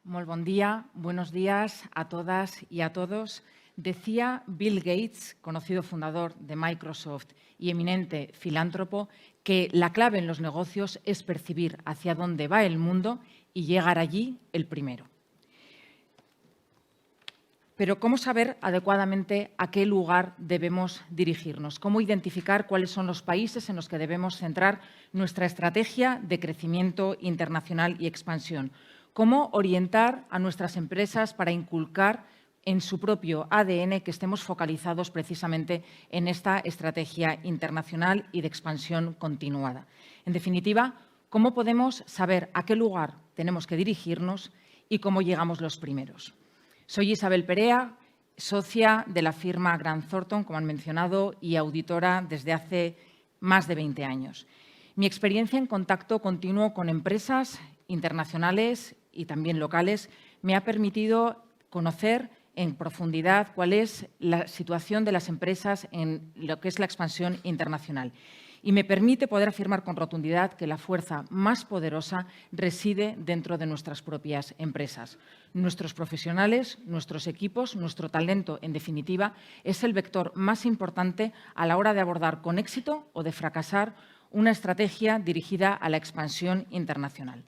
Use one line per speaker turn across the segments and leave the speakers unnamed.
Molt bon día, buenos días a todas y a todos. Decía Bill Gates, conocido fundador de Microsoft y eminente filántropo, que la clave en los negocios es percibir hacia dónde va el mundo y llegar allí el primero. Pero ¿cómo saber adecuadamente a qué lugar debemos dirigirnos? ¿Cómo identificar cuáles son los países en los que debemos centrar nuestra estrategia de crecimiento internacional y expansión? ¿Cómo orientar a nuestras empresas para inculcar en su propio ADN que estemos focalizados precisamente en esta estrategia internacional y de expansión continuada? En definitiva, ¿cómo podemos saber a qué lugar tenemos que dirigirnos y cómo llegamos los primeros? Soy Isabel Perea, socia de la firma Grant Thornton, como han mencionado, y auditora desde hace más de 20 años. Mi experiencia en contacto continuo con empresas internacionales y también locales me ha permitido conocer en profundidad cuál es la situación de las empresas en lo que es la expansión internacional. Y me permite poder afirmar con rotundidad que la fuerza más poderosa reside dentro de nuestras propias empresas. Nuestros profesionales, nuestros equipos, nuestro talento, en definitiva, es el vector más importante a la hora de abordar con éxito o de fracasar una estrategia dirigida a la expansión internacional.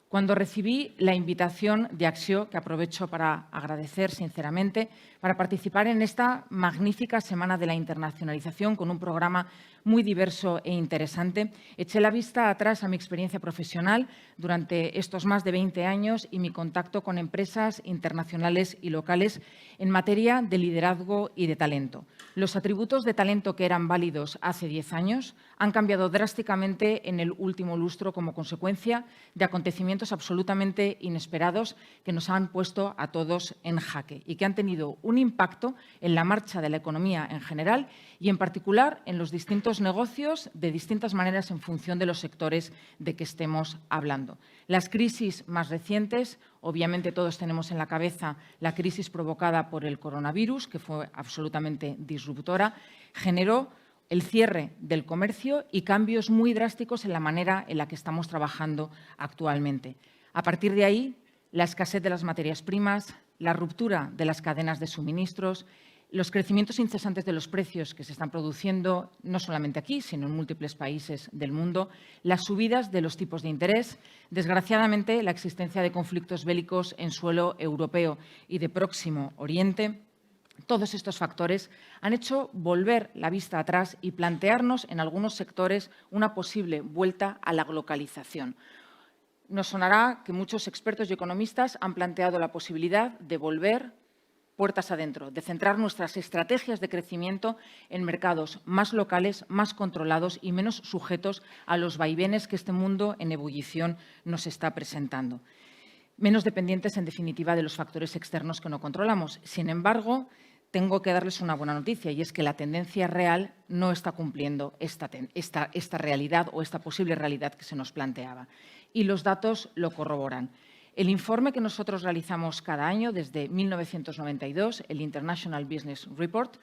Cuando recibí la invitación de Axio, que aprovecho para agradecer sinceramente, para participar en esta magnífica Semana de la Internacionalización con un programa muy diverso e interesante, eché la vista atrás a mi experiencia profesional durante estos más de 20 años y mi contacto con empresas internacionales y locales en materia de liderazgo y de talento. Los atributos de talento que eran válidos hace 10 años han cambiado drásticamente en el último lustro como consecuencia de acontecimientos absolutamente inesperados que nos han puesto a todos en jaque y que han tenido un impacto en la marcha de la economía en general y, en particular, en los distintos negocios de distintas maneras en función de los sectores de que estemos hablando. Las crisis más recientes, obviamente todos tenemos en la cabeza la crisis provocada por el coronavirus, que fue absolutamente disruptora, generó el cierre del comercio y cambios muy drásticos en la manera en la que estamos trabajando actualmente. A partir de ahí, la escasez de las materias primas, la ruptura de las cadenas de suministros, los crecimientos incesantes de los precios que se están produciendo no solamente aquí, sino en múltiples países del mundo, las subidas de los tipos de interés, desgraciadamente la existencia de conflictos bélicos en suelo europeo y de Próximo Oriente. Todos estos factores han hecho volver la vista atrás y plantearnos en algunos sectores una posible vuelta a la globalización. Nos sonará que muchos expertos y economistas han planteado la posibilidad de volver puertas adentro, de centrar nuestras estrategias de crecimiento en mercados más locales, más controlados y menos sujetos a los vaivenes que este mundo en ebullición nos está presentando. Menos dependientes, en definitiva, de los factores externos que no controlamos. Sin embargo, tengo que darles una buena noticia y es que la tendencia real no está cumpliendo esta realidad o esta posible realidad que se nos planteaba. Y los datos lo corroboran. El informe que nosotros realizamos cada año desde 1992, el International Business Report,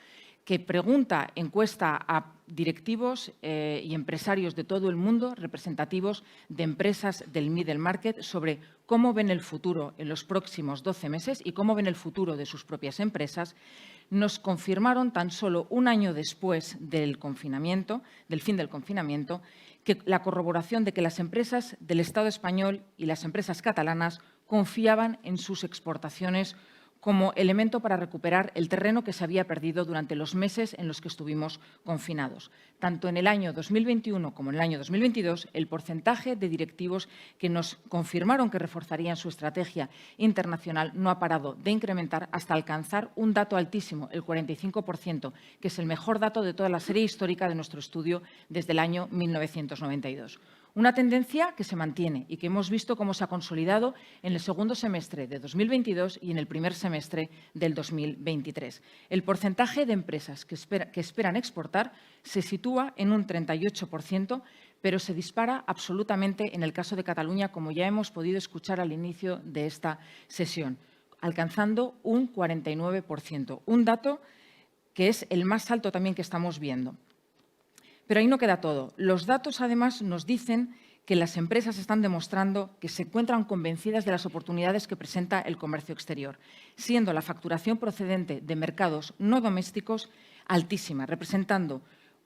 que pregunta, encuesta a directivos y empresarios de todo el mundo, representativos de empresas del middle market, sobre cómo ven el futuro en los próximos 12 meses y cómo ven el futuro de sus propias empresas, nos confirmaron tan solo un año después del confinamiento, del fin del confinamiento, que la corroboración de que las empresas del Estado español y las empresas catalanas confiaban en sus exportaciones como elemento para recuperar el terreno que se había perdido durante los meses en los que estuvimos confinados. Tanto en el año 2021 como en el año 2022, el porcentaje de directivos que nos confirmaron que reforzarían su estrategia internacional no ha parado de incrementar hasta alcanzar un dato altísimo, el 45%, que es el mejor dato de toda la serie histórica de nuestro estudio desde el año 1992. Una tendencia que se mantiene y que hemos visto cómo se ha consolidado en el segundo semestre de 2022 y en el primer semestre del 2023. El porcentaje de empresas que esperan exportar se sitúa en un 38%, pero se dispara absolutamente en el caso de Cataluña, como ya hemos podido escuchar al inicio de esta sesión, alcanzando un 49%, un dato que es el más alto también que estamos viendo. Pero ahí no queda todo. Los datos, además, nos dicen que las empresas están demostrando que se encuentran convencidas de las oportunidades que presenta el comercio exterior, siendo la facturación procedente de mercados no domésticos altísima, representando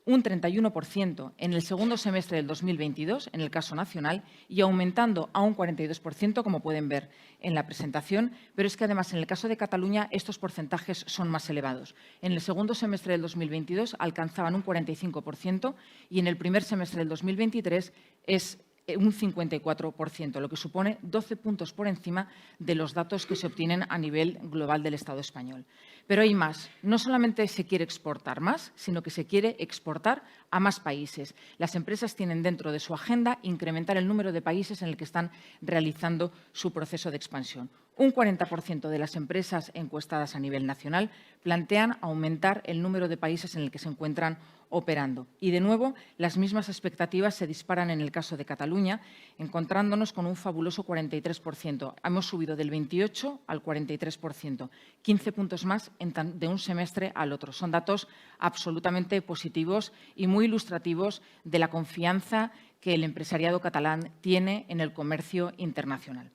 un 31% en el segundo semestre del 2022, en el caso nacional, y aumentando a un 42%, como pueden ver en la presentación, pero es que además en el caso de Cataluña estos porcentajes son más elevados. En el segundo semestre del 2022 alcanzaban un 45% y en el primer semestre del 2023 es un 54%, lo que supone 12 puntos por encima de los datos que se obtienen a nivel global del Estado español. Pero hay más. No solamente se quiere exportar más, sino que se quiere exportar a más países. Las empresas tienen dentro de su agenda incrementar el número de países en el que están realizando su proceso de expansión. Un 40% de las empresas encuestadas a nivel nacional plantean aumentar el número de países en el que se encuentran operando. Y, de nuevo, las mismas expectativas se disparan en el caso de Cataluña, encontrándonos con un fabuloso 43%. Hemos subido del 28% al 43%, 15 puntos más de un semestre al otro. Son datos absolutamente positivos y muy ilustrativos de la confianza que el empresariado catalán tiene en el comercio internacional.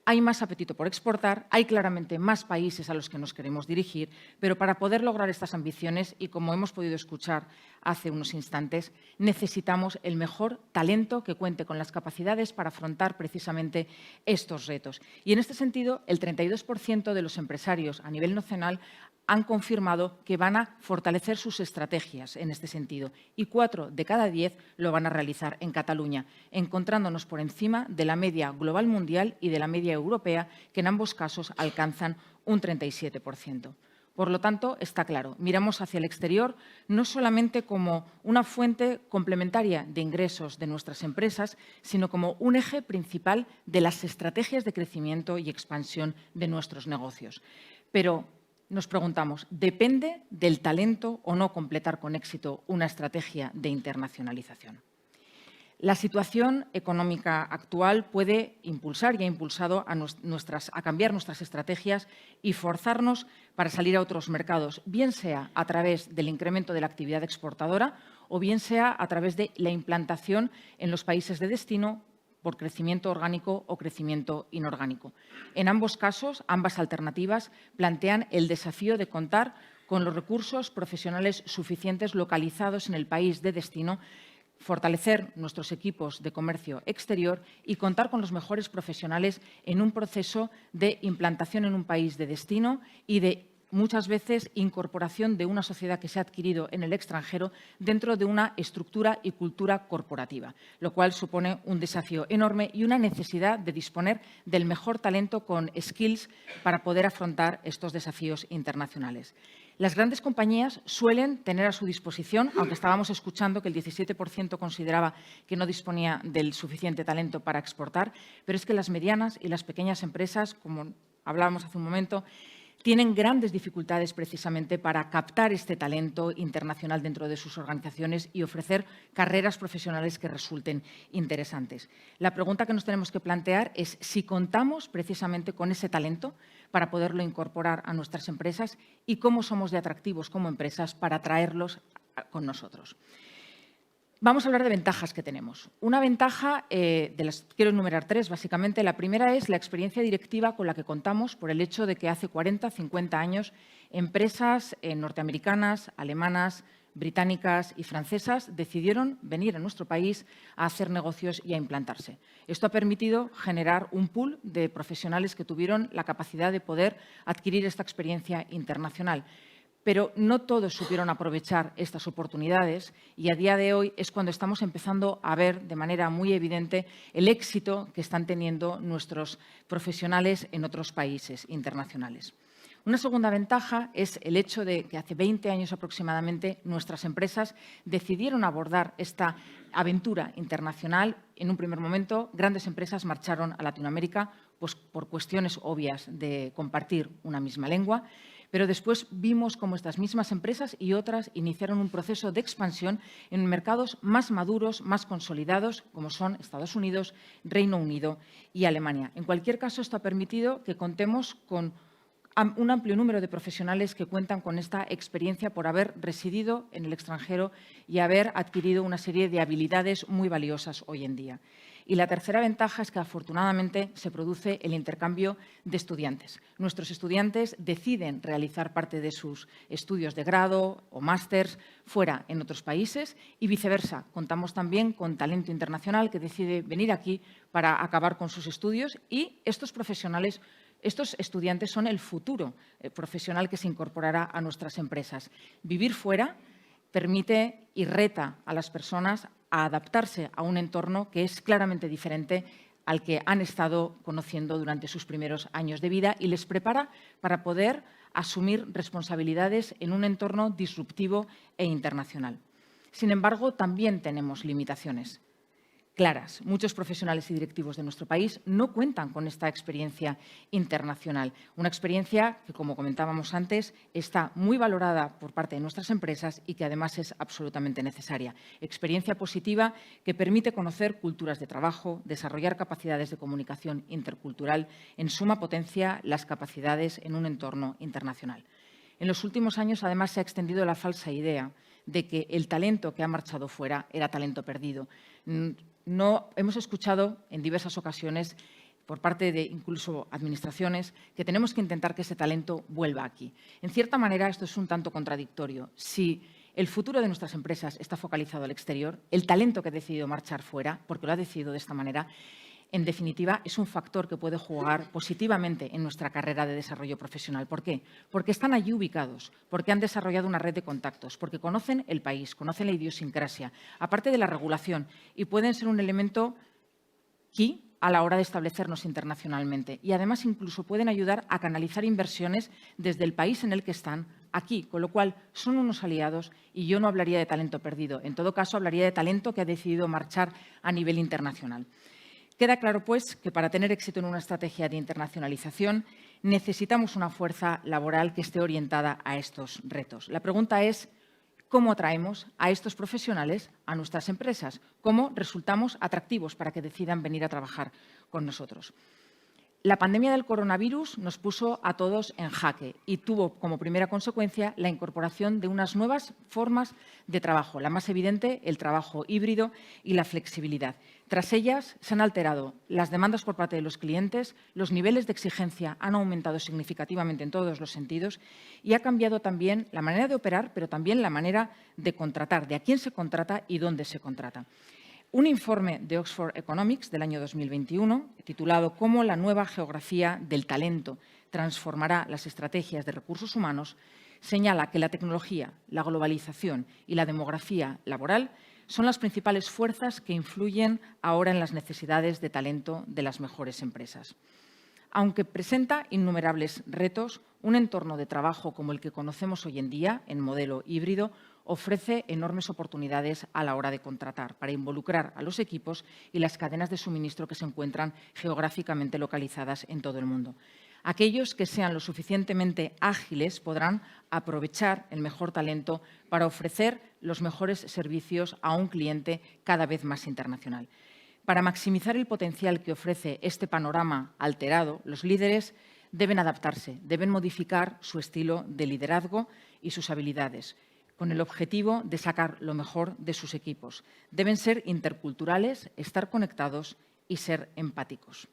Hay más apetito por exportar, hay claramente más países a los que nos queremos dirigir, pero para poder lograr estas ambiciones, y como hemos podido escuchar hace unos instantes, necesitamos el mejor talento que cuente con las capacidades para afrontar precisamente estos retos. Y en este sentido, el 32% de los empresarios a nivel nacional han confirmado que van a fortalecer sus estrategias en este sentido y 4 de cada 10 lo van a realizar en Cataluña, encontrándonos por encima de la media global mundial y de la media europea, que en ambos casos alcanzan un 37%. Por lo tanto, está claro, miramos hacia el exterior no solamente como una fuente complementaria de ingresos de nuestras empresas, sino como un eje principal de las estrategias de crecimiento y expansión de nuestros negocios. Pero nos preguntamos, ¿depende del talento o no completar con éxito una estrategia de internacionalización? La situación económica actual puede impulsar y ha impulsado a cambiar nuestras estrategias y forzarnos para salir a otros mercados, bien sea a través del incremento de la actividad exportadora o bien sea a través de la implantación en los países de destino por crecimiento orgánico o crecimiento inorgánico. En ambos casos, ambas alternativas plantean el desafío de contar con los recursos profesionales suficientes localizados en el país de destino, fortalecer nuestros equipos de comercio exterior y contar con los mejores profesionales en un proceso de implantación en un país de destino y de muchas veces incorporación de una sociedad que se ha adquirido en el extranjero dentro de una estructura y cultura corporativa, lo cual supone un desafío enorme y una necesidad de disponer del mejor talento con skills para poder afrontar estos desafíos internacionales. Las grandes compañías suelen tener a su disposición, aunque estábamos escuchando que el 17% consideraba que no disponía del suficiente talento para exportar, pero es que las medianas y las pequeñas empresas, como hablábamos hace un momento, tienen grandes dificultades precisamente para captar este talento internacional dentro de sus organizaciones y ofrecer carreras profesionales que resulten interesantes. La pregunta que nos tenemos que plantear es si contamos precisamente con ese talento para poderlo incorporar a nuestras empresas y cómo somos de atractivos como empresas para atraerlos con nosotros. Vamos a hablar de ventajas que tenemos. Una ventaja, quiero enumerar 3 básicamente. La primera es la experiencia directiva con la que contamos por el hecho de que hace 40, 50 años empresas norteamericanas, alemanas, británicas y francesas decidieron venir a nuestro país a hacer negocios y a implantarse. Esto ha permitido generar un pool de profesionales que tuvieron la capacidad de poder adquirir esta experiencia internacional. Pero no todos supieron aprovechar estas oportunidades y a día de hoy es cuando estamos empezando a ver de manera muy evidente el éxito que están teniendo nuestros profesionales en otros países internacionales. Una segunda ventaja es el hecho de que hace 20 años aproximadamente nuestras empresas decidieron abordar esta aventura internacional. En un primer momento, grandes empresas marcharon a Latinoamérica pues, por cuestiones obvias de compartir una misma lengua. Pero después vimos cómo estas mismas empresas y otras iniciaron un proceso de expansión en mercados más maduros, más consolidados, como son Estados Unidos, Reino Unido y Alemania. En cualquier caso, esto ha permitido que contemos con un amplio número de profesionales que cuentan con esta experiencia por haber residido en el extranjero y haber adquirido una serie de habilidades muy valiosas hoy en día. Y la tercera ventaja es que, afortunadamente, se produce el intercambio de estudiantes. Nuestros estudiantes deciden realizar parte de sus estudios de grado o másters fuera, en otros países, y viceversa. Contamos también con talento internacional que decide venir aquí para acabar con sus estudios, y estos profesionales, estos estudiantes son el futuro profesional que se incorporará a nuestras empresas. Vivir fuera permite y reta a las personas a adaptarse a un entorno que es claramente diferente al que han estado conociendo durante sus primeros años de vida, y les prepara para poder asumir responsabilidades en un entorno disruptivo e internacional. Sin embargo, también tenemos limitaciones claras. Muchos profesionales y directivos de nuestro país no cuentan con esta experiencia internacional, una experiencia que, como comentábamos antes, está muy valorada por parte de nuestras empresas y que además es absolutamente necesaria. Experiencia positiva que permite conocer culturas de trabajo, desarrollar capacidades de comunicación intercultural, en suma potencia las capacidades en un entorno internacional. En los últimos años, además, se ha extendido la falsa idea de que el talento que ha marchado fuera era talento perdido. No, hemos escuchado en diversas ocasiones por parte de incluso administraciones que tenemos que intentar que ese talento vuelva aquí. En cierta manera, esto es un tanto contradictorio. Si el futuro de nuestras empresas está focalizado al exterior, el talento que ha decidido marchar fuera, porque lo ha decidido de esta manera, en definitiva, es un factor que puede jugar positivamente en nuestra carrera de desarrollo profesional. ¿Por qué? Porque están allí ubicados, porque han desarrollado una red de contactos, porque conocen el país, conocen la idiosincrasia, aparte de la regulación, y pueden ser un elemento key a la hora de establecernos internacionalmente. Y además incluso pueden ayudar a canalizar inversiones desde el país en el que están aquí, con lo cual son unos aliados, y yo no hablaría de talento perdido. En todo caso, hablaría de talento que ha decidido marchar a nivel internacional. Queda claro, pues, que para tener éxito en una estrategia de internacionalización necesitamos una fuerza laboral que esté orientada a estos retos. La pregunta es, ¿cómo atraemos a estos profesionales a nuestras empresas? ¿Cómo resultamos atractivos para que decidan venir a trabajar con nosotros? La pandemia del coronavirus nos puso a todos en jaque y tuvo como primera consecuencia la incorporación de unas nuevas formas de trabajo, la más evidente, el trabajo híbrido y la flexibilidad. Tras ellas se han alterado las demandas por parte de los clientes, los niveles de exigencia han aumentado significativamente en todos los sentidos y ha cambiado también la manera de operar, pero también la manera de contratar, de a quién se contrata y dónde se contrata. Un informe de Oxford Economics del año 2021, titulado «Cómo la nueva geografía del talento transformará las estrategias de recursos humanos», señala que la tecnología, la globalización y la demografía laboral son las principales fuerzas que influyen ahora en las necesidades de talento de las mejores empresas. Aunque presenta innumerables retos, un entorno de trabajo como el que conocemos hoy en día, en modelo híbrido, ofrece enormes oportunidades a la hora de contratar, para involucrar a los equipos y las cadenas de suministro que se encuentran geográficamente localizadas en todo el mundo. Aquellos que sean lo suficientemente ágiles podrán aprovechar el mejor talento para ofrecer los mejores servicios a un cliente cada vez más internacional. Para maximizar el potencial que ofrece este panorama alterado, los líderes deben adaptarse, deben modificar su estilo de liderazgo y sus habilidades, con el objetivo de sacar lo mejor de sus equipos. Deben ser interculturales, estar conectados y ser empáticos.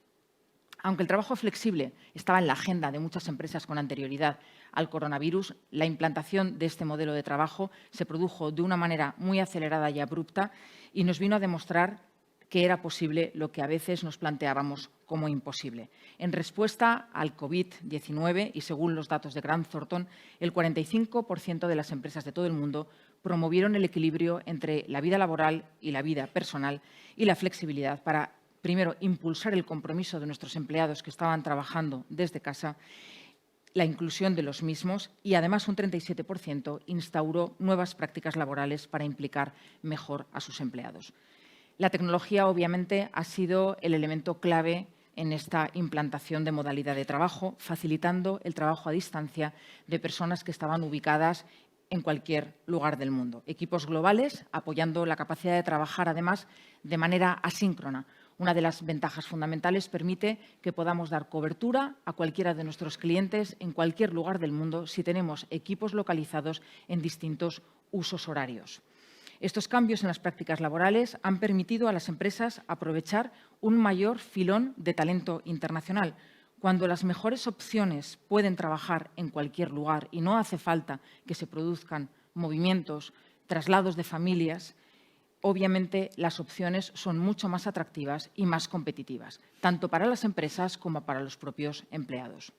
Aunque el trabajo flexible estaba en la agenda de muchas empresas con anterioridad al coronavirus, la implantación de este modelo de trabajo se produjo de una manera muy acelerada y abrupta y nos vino a demostrar que era posible lo que a veces nos planteábamos como imposible. En respuesta al COVID-19, y según los datos de Grant Thornton, el 45% de las empresas de todo el mundo promovieron el equilibrio entre la vida laboral y la vida personal y la flexibilidad para, primero, impulsar el compromiso de nuestros empleados que estaban trabajando desde casa, la inclusión de los mismos, y además un 37% instauró nuevas prácticas laborales para implicar mejor a sus empleados. La tecnología, obviamente, ha sido el elemento clave en esta implantación de modalidad de trabajo, facilitando el trabajo a distancia de personas que estaban ubicadas en cualquier lugar del mundo. Equipos globales apoyando la capacidad de trabajar, además, de manera asíncrona. Una de las ventajas fundamentales permite que podamos dar cobertura a cualquiera de nuestros clientes en cualquier lugar del mundo si tenemos equipos localizados en distintos usos horarios. Estos cambios en las prácticas laborales han permitido a las empresas aprovechar un mayor filón de talento internacional. Cuando las mejores opciones pueden trabajar en cualquier lugar y no hace falta que se produzcan movimientos, traslados de familias, obviamente las opciones son mucho más atractivas y más competitivas, tanto para las empresas como para los propios empleados.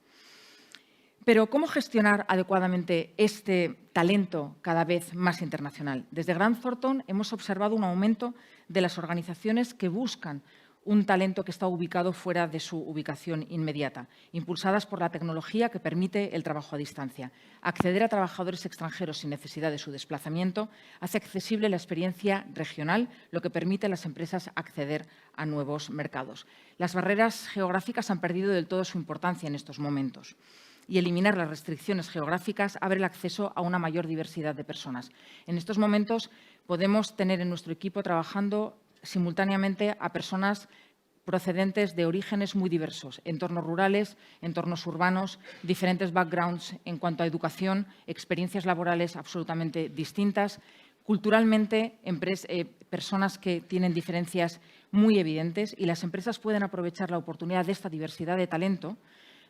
Pero, ¿cómo gestionar adecuadamente este talento cada vez más internacional? Desde Grant Thornton hemos observado un aumento de las organizaciones que buscan un talento que está ubicado fuera de su ubicación inmediata, impulsadas por la tecnología que permite el trabajo a distancia. Acceder a trabajadores extranjeros sin necesidad de su desplazamiento hace accesible la experiencia regional, lo que permite a las empresas acceder a nuevos mercados. Las barreras geográficas han perdido del todo su importancia en estos momentos, y eliminar las restricciones geográficas abre el acceso a una mayor diversidad de personas. En estos momentos podemos tener en nuestro equipo trabajando simultáneamente a personas procedentes de orígenes muy diversos, entornos rurales, entornos urbanos, diferentes backgrounds en cuanto a educación, experiencias laborales absolutamente distintas, culturalmente personas que tienen diferencias muy evidentes, y las empresas pueden aprovechar la oportunidad de esta diversidad de talento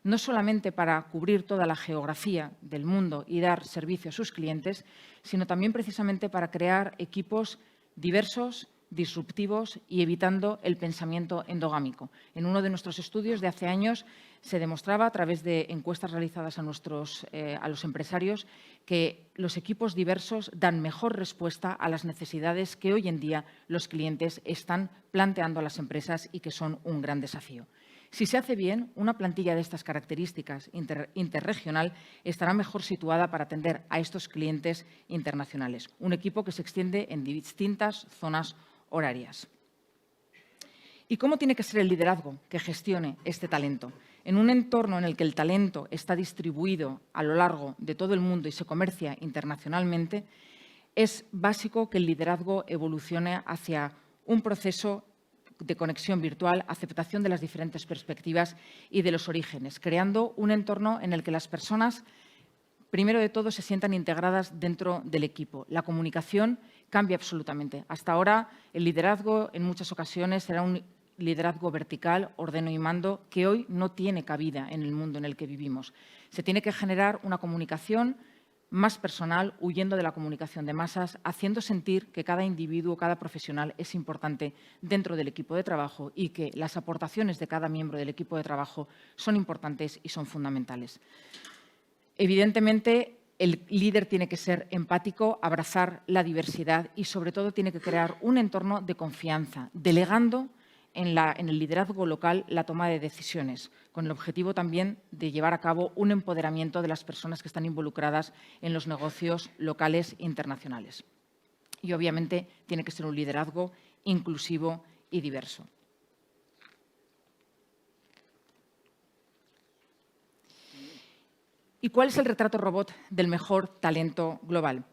no solamente para cubrir toda la geografía del mundo y dar servicio a sus clientes, sino también precisamente para crear equipos diversos, disruptivos y evitando el pensamiento endogámico. En uno de nuestros estudios de hace años se demostraba, a través de encuestas realizadas a los empresarios, que los equipos diversos dan mejor respuesta a las necesidades que hoy en día los clientes están planteando a las empresas y que son un gran desafío. Si se hace bien, una plantilla de estas características interregional estará mejor situada para atender a estos clientes internacionales. Un equipo que se extiende en distintas zonas horarias. ¿Y cómo tiene que ser el liderazgo que gestione este talento? En un entorno en el que el talento está distribuido a lo largo de todo el mundo y se comercia internacionalmente, es básico que el liderazgo evolucione hacia un proceso de conexión virtual, aceptación de las diferentes perspectivas y de los orígenes, creando un entorno en el que las personas, primero de todo, se sientan integradas dentro del equipo. La comunicación cambia absolutamente. Hasta ahora, el liderazgo en muchas ocasiones era un liderazgo vertical, ordeno y mando, que hoy no tiene cabida en el mundo en el que vivimos. Se tiene que generar una comunicación más personal, huyendo de la comunicación de masas, haciendo sentir que cada individuo, cada profesional es importante dentro del equipo de trabajo y que las aportaciones de cada miembro del equipo de trabajo son importantes y son fundamentales. Evidentemente, el líder tiene que ser empático, abrazar la diversidad y, sobre todo, tiene que crear un entorno de confianza, delegando en el liderazgo local la toma de decisiones, con el objetivo también de llevar a cabo un empoderamiento de las personas que están involucradas en los negocios locales e internacionales. Y, obviamente, tiene que ser un liderazgo inclusivo y diverso. ¿Y cuál es el retrato robot del mejor talento global?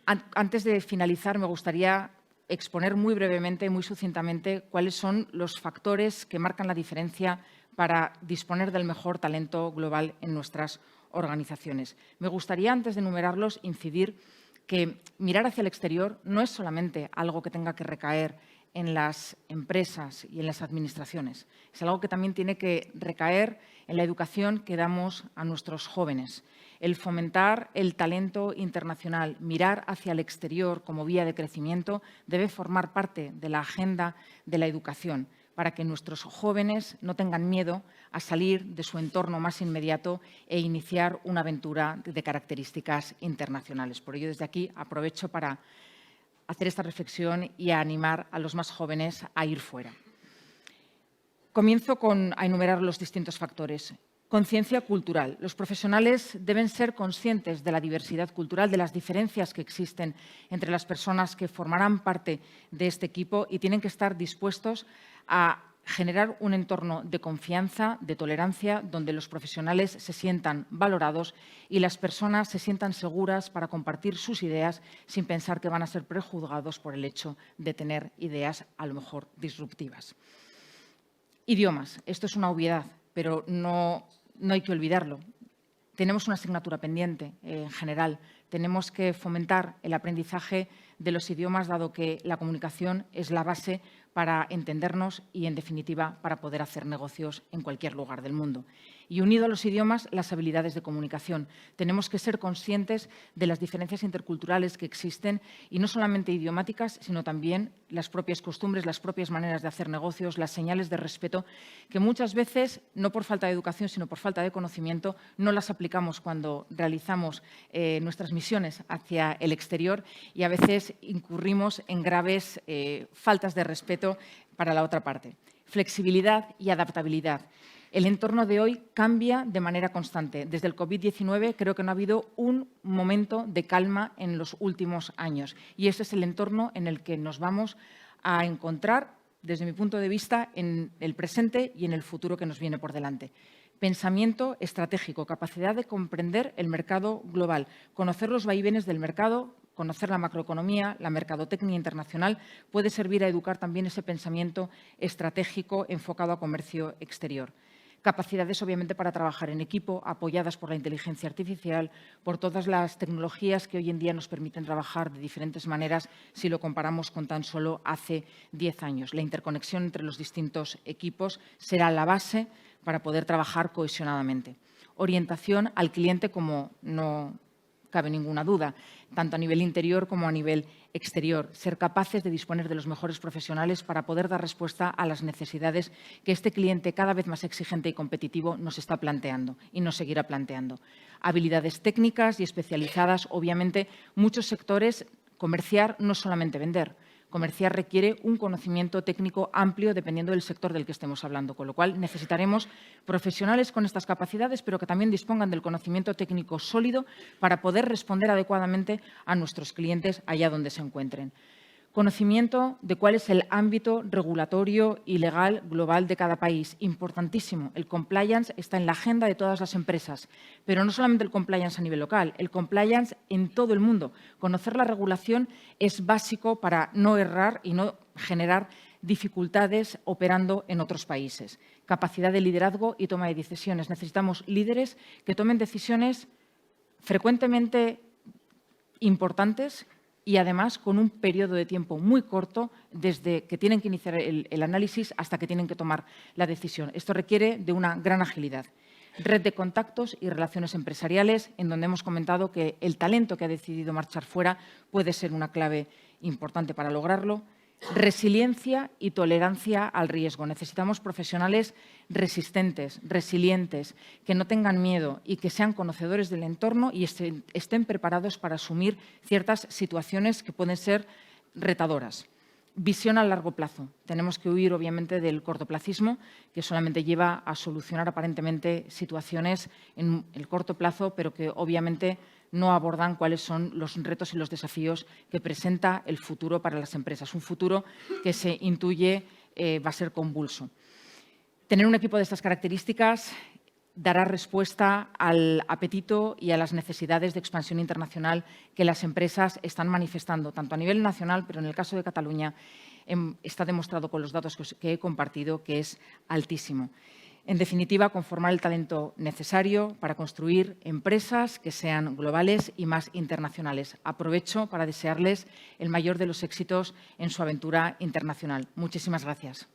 Antes de finalizar, me gustaría exponer muy brevemente, muy sucintamente, cuáles son los factores que marcan la diferencia para disponer del mejor talento global en nuestras organizaciones. Me gustaría, antes de enumerarlos, incidir que mirar hacia el exterior no es solamente algo que tenga que recaer en las empresas y en las administraciones. Es algo que también tiene que recaer en la educación que damos a nuestros jóvenes. El fomentar el talento internacional, mirar hacia el exterior como vía de crecimiento, debe formar parte de la agenda de la educación, para que nuestros jóvenes no tengan miedo a salir de su entorno más inmediato e iniciar una aventura de características internacionales. Por ello, desde aquí aprovecho para hacer esta reflexión y a animar a los más jóvenes a ir fuera. Comienzo a enumerar los distintos factores. Conciencia cultural. Los profesionales deben ser conscientes de la diversidad cultural, de las diferencias que existen entre las personas que formarán parte de este equipo, y tienen que estar dispuestos a generar un entorno de confianza, de tolerancia, donde los profesionales se sientan valorados y las personas se sientan seguras para compartir sus ideas sin pensar que van a ser prejuzgados por el hecho de tener ideas a lo mejor disruptivas. Idiomas. Esto es una obviedad, pero no hay que olvidarlo. tenemos una asignatura pendiente en general. Tenemos que fomentar el aprendizaje de los idiomas, dado que la comunicación es la base para entendernos y, en definitiva, para poder hacer negocios en cualquier lugar del mundo. Y unido a los idiomas, las habilidades de comunicación. Tenemos que ser conscientes de las diferencias interculturales que existen, y no solamente idiomáticas, sino también las propias costumbres, las propias maneras de hacer negocios, las señales de respeto, que muchas veces, no por falta de educación, sino por falta de conocimiento, no las aplicamos cuando realizamos nuestras misiones hacia el exterior, y a veces incurrimos en graves faltas de respeto para la otra parte. Flexibilidad y adaptabilidad. El entorno de hoy cambia de manera constante. Desde el COVID-19 creo que no ha habido un momento de calma en los últimos años, y ese es el entorno en el que nos vamos a encontrar, desde mi punto de vista, en el presente y en el futuro que nos viene por delante. Pensamiento estratégico, capacidad de comprender el mercado global, conocer los vaivenes del mercado, conocer la macroeconomía, la mercadotecnia internacional, puede servir a educar también ese pensamiento estratégico enfocado a comercio exterior. Capacidades, obviamente, para trabajar en equipo, apoyadas por la inteligencia artificial, por todas las tecnologías que hoy en día nos permiten trabajar de diferentes maneras si lo comparamos con tan solo hace 10 años. La interconexión entre los distintos equipos será la base para poder trabajar cohesionadamente. Orientación al cliente, como no cabe ninguna duda, tanto a nivel interior como a nivel exterior. Ser capaces de disponer de los mejores profesionales para poder dar respuesta a las necesidades que este cliente, cada vez más exigente y competitivo, nos está planteando y nos seguirá planteando. Habilidades técnicas y especializadas. Obviamente, muchos sectores, comerciar no es solamente vender. Comerciar requiere un conocimiento técnico amplio dependiendo del sector del que estemos hablando, con lo cual necesitaremos profesionales con estas capacidades, pero que también dispongan del conocimiento técnico sólido para poder responder adecuadamente a nuestros clientes allá donde se encuentren. Conocimiento de cuál es el ámbito regulatorio y legal global de cada país. Importantísimo. El compliance está en la agenda de todas las empresas, pero no solamente el compliance a nivel local, el compliance en todo el mundo. Conocer la regulación es básico para no errar y no generar dificultades operando en otros países. Capacidad de liderazgo y toma de decisiones. Necesitamos líderes que tomen decisiones frecuentemente importantes y, además, con un periodo de tiempo muy corto desde que tienen que iniciar el análisis hasta que tienen que tomar la decisión. Esto requiere de una gran agilidad. Red de contactos y relaciones empresariales, en donde hemos comentado que el talento que ha decidido marchar fuera puede ser una clave importante para lograrlo. Resiliencia y tolerancia al riesgo. Necesitamos profesionales resistentes, resilientes, que no tengan miedo y que sean conocedores del entorno y estén preparados para asumir ciertas situaciones que pueden ser retadoras. Visión a largo plazo. Tenemos que huir, obviamente, del cortoplacismo, que solamente lleva a solucionar aparentemente situaciones en el corto plazo, pero que obviamente no abordan cuáles son los retos y los desafíos que presenta el futuro para las empresas. Un futuro que se intuye va a ser convulso. Tener un equipo de estas características dará respuesta al apetito y a las necesidades de expansión internacional que las empresas están manifestando, tanto a nivel nacional, pero en el caso de Cataluña está demostrado con los datos que he compartido que es altísimo. En definitiva, conformar el talento necesario para construir empresas que sean globales y más internacionales. Aprovecho para desearles el mayor de los éxitos en su aventura internacional. Muchísimas gracias.